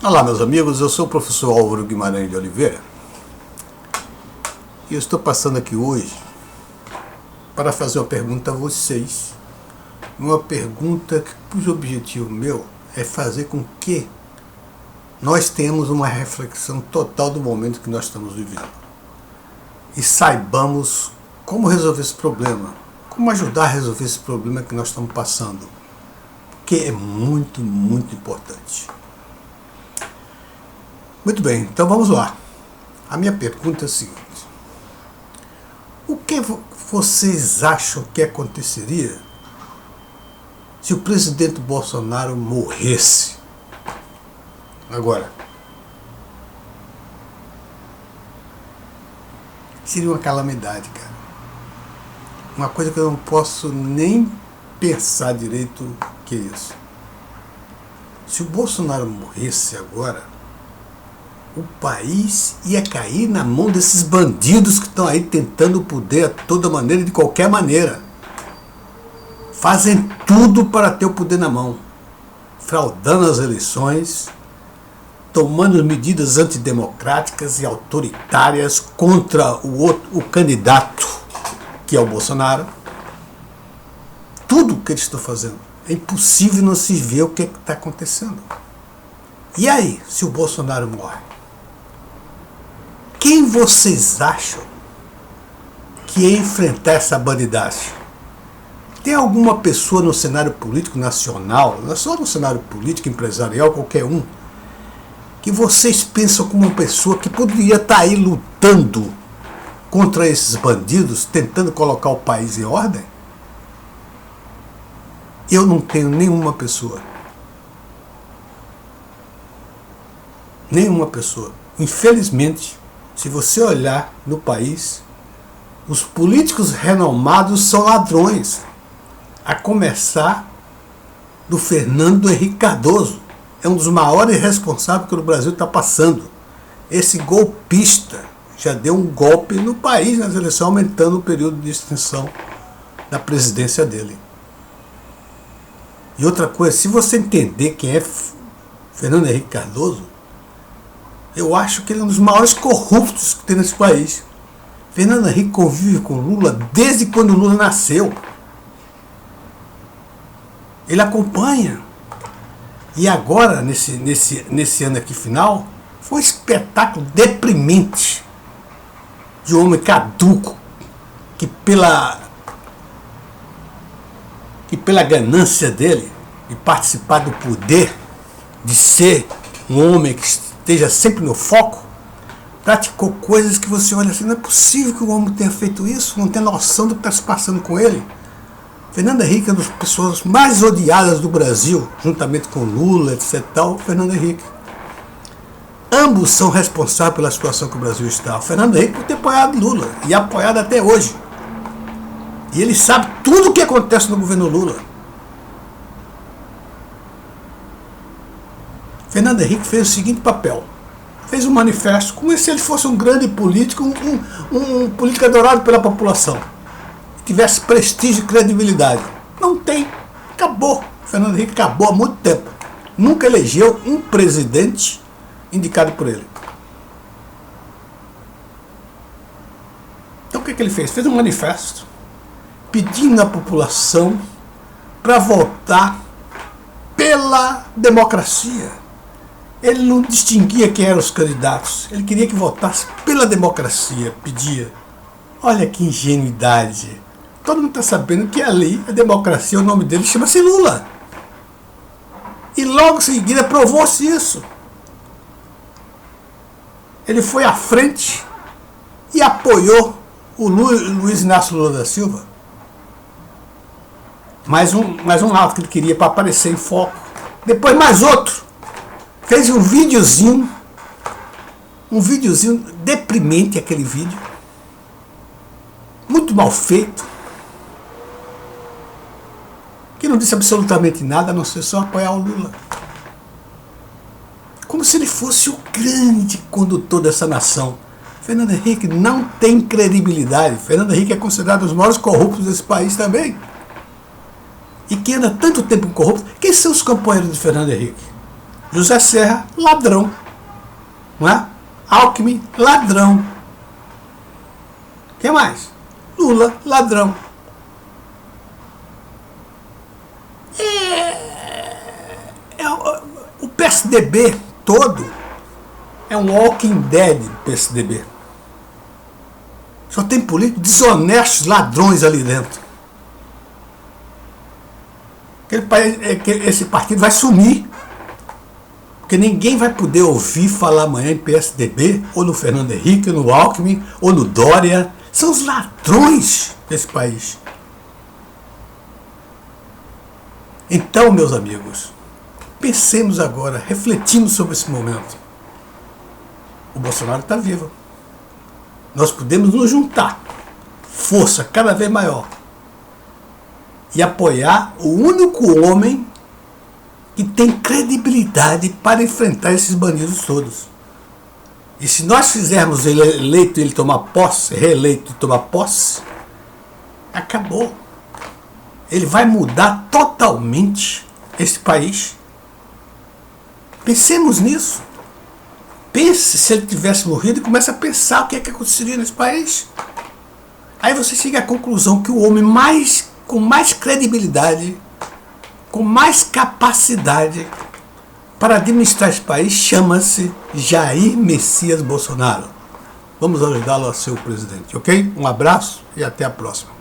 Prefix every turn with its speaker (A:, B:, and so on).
A: Olá, meus amigos, eu sou o professor Álvaro Guimarães de Oliveira e eu estou passando aqui hoje para fazer uma pergunta a vocês. Uma pergunta cujo objetivo meu é fazer com que nós tenhamos uma reflexão total do momento que nós estamos vivendo e saibamos como resolver esse problema, como ajudar a resolver esse problema que nós estamos passando, porque é muito, muito importante. Muito bem, então vamos lá. A minha pergunta é a seguinte: o que vocês acham que aconteceria se o presidente Bolsonaro morresse agora? Seria uma calamidade, cara. Uma coisa que eu não posso nem pensar direito o que é isso. Se o Bolsonaro morresse agora, o país ia cair na mão desses bandidos que estão aí tentando o poder a toda maneira e de qualquer maneira. Fazem tudo para ter o poder na mão, fraudando as eleições, tomando medidas antidemocráticas e autoritárias contra o candidato, que é o Bolsonaro. Tudo o que eles estão fazendo. É impossível não se ver o que está acontecendo. E aí, se o Bolsonaro morre? Quem vocês acham que ia enfrentar essa bandidagem? Tem alguma pessoa no cenário político nacional, não é só no cenário político, empresarial, qualquer um, que vocês pensam como uma pessoa que poderia estar aí lutando contra esses bandidos, tentando colocar o país em ordem? Eu não tenho nenhuma pessoa. Nenhuma pessoa. Infelizmente, se você olhar no país, os políticos renomados são ladrões. A começar do Fernando Henrique Cardoso. É um dos maiores responsáveis que o Brasil está passando. Esse golpista já deu um golpe no país nas eleições, aumentando o período de extensão da presidência dele. E outra coisa, se você entender quem é Fernando Henrique Cardoso, eu acho que ele é um dos maiores corruptos que tem nesse país. Fernando Henrique convive com Lula desde quando o Lula nasceu. Ele acompanha. E agora, nesse ano aqui final, foi um espetáculo deprimente de um homem caduco que pela ganância dele de participar do poder, de ser um homem que esteja sempre no foco, praticou coisas que você olha assim, não é possível que o homem tenha feito isso, não tem noção do que está se passando com ele. Fernando Henrique é uma das pessoas mais odiadas do Brasil, juntamente com Lula, etc. Fernando Henrique. Ambos são responsáveis pela situação que o Brasil está. O Fernando Henrique por ter apoiado Lula, e apoiado até hoje. E ele sabe tudo o que acontece no governo Lula. Fernando Henrique fez o seguinte papel. Fez um manifesto como se ele fosse um grande político, um político adorado pela população. Tivesse prestígio e credibilidade. Não tem. Acabou. Fernando Henrique acabou há muito tempo. Nunca elegeu um presidente indicado por ele. Então o que ele fez? Fez um manifesto pedindo à população para votar pela democracia. Ele não distinguia quem eram os candidatos. Ele queria que votasse pela democracia. Pedia. Olha que ingenuidade. Todo mundo está sabendo que ali, a democracia, o nome dele chama-se Lula. E logo em seguida provou-se isso. Ele foi à frente e apoiou o Luiz Inácio Lula da Silva. Mais um ato que ele queria para aparecer em foco. Depois mais outro. Fez um videozinho deprimente, aquele vídeo. Muito mal feito. Que não disse absolutamente nada, a não ser só apoiar o Lula. Como se ele fosse o grande condutor dessa nação. Fernando Henrique não tem credibilidade. Fernando Henrique é considerado um dos maiores corruptos desse país também. E que anda tanto tempo corrupto. Quem são os companheiros de Fernando Henrique? José Serra, ladrão. Não é? Alckmin, ladrão. Quem mais? Lula, ladrão. O PSDB todo é um Walking Dead PSDB. Só tem políticos desonestos, ladrões ali dentro. Esse partido vai sumir. Porque ninguém vai poder ouvir falar amanhã em PSDB, ou no Fernando Henrique, ou no Alckmin, ou no Dória. São os ladrões desse país. Então, meus amigos, pensemos agora, refletimos sobre esse momento. O Bolsonaro está vivo. Nós podemos nos juntar, força cada vez maior, e apoiar o único homem que tem credibilidade para enfrentar esses bandidos todos. E se nós fizermos ele eleito, ele tomar posse, reeleito e tomar posse, acabou. Ele vai mudar totalmente esse país. Pensemos nisso. Pense se ele tivesse morrido e comece a pensar o que é que aconteceria nesse país. Aí você chega à conclusão que o homem com mais credibilidade, com mais capacidade para administrar esse país chama-se Jair Messias Bolsonaro. Vamos ajudá-lo a ser o presidente, ok? Um abraço e até a próxima.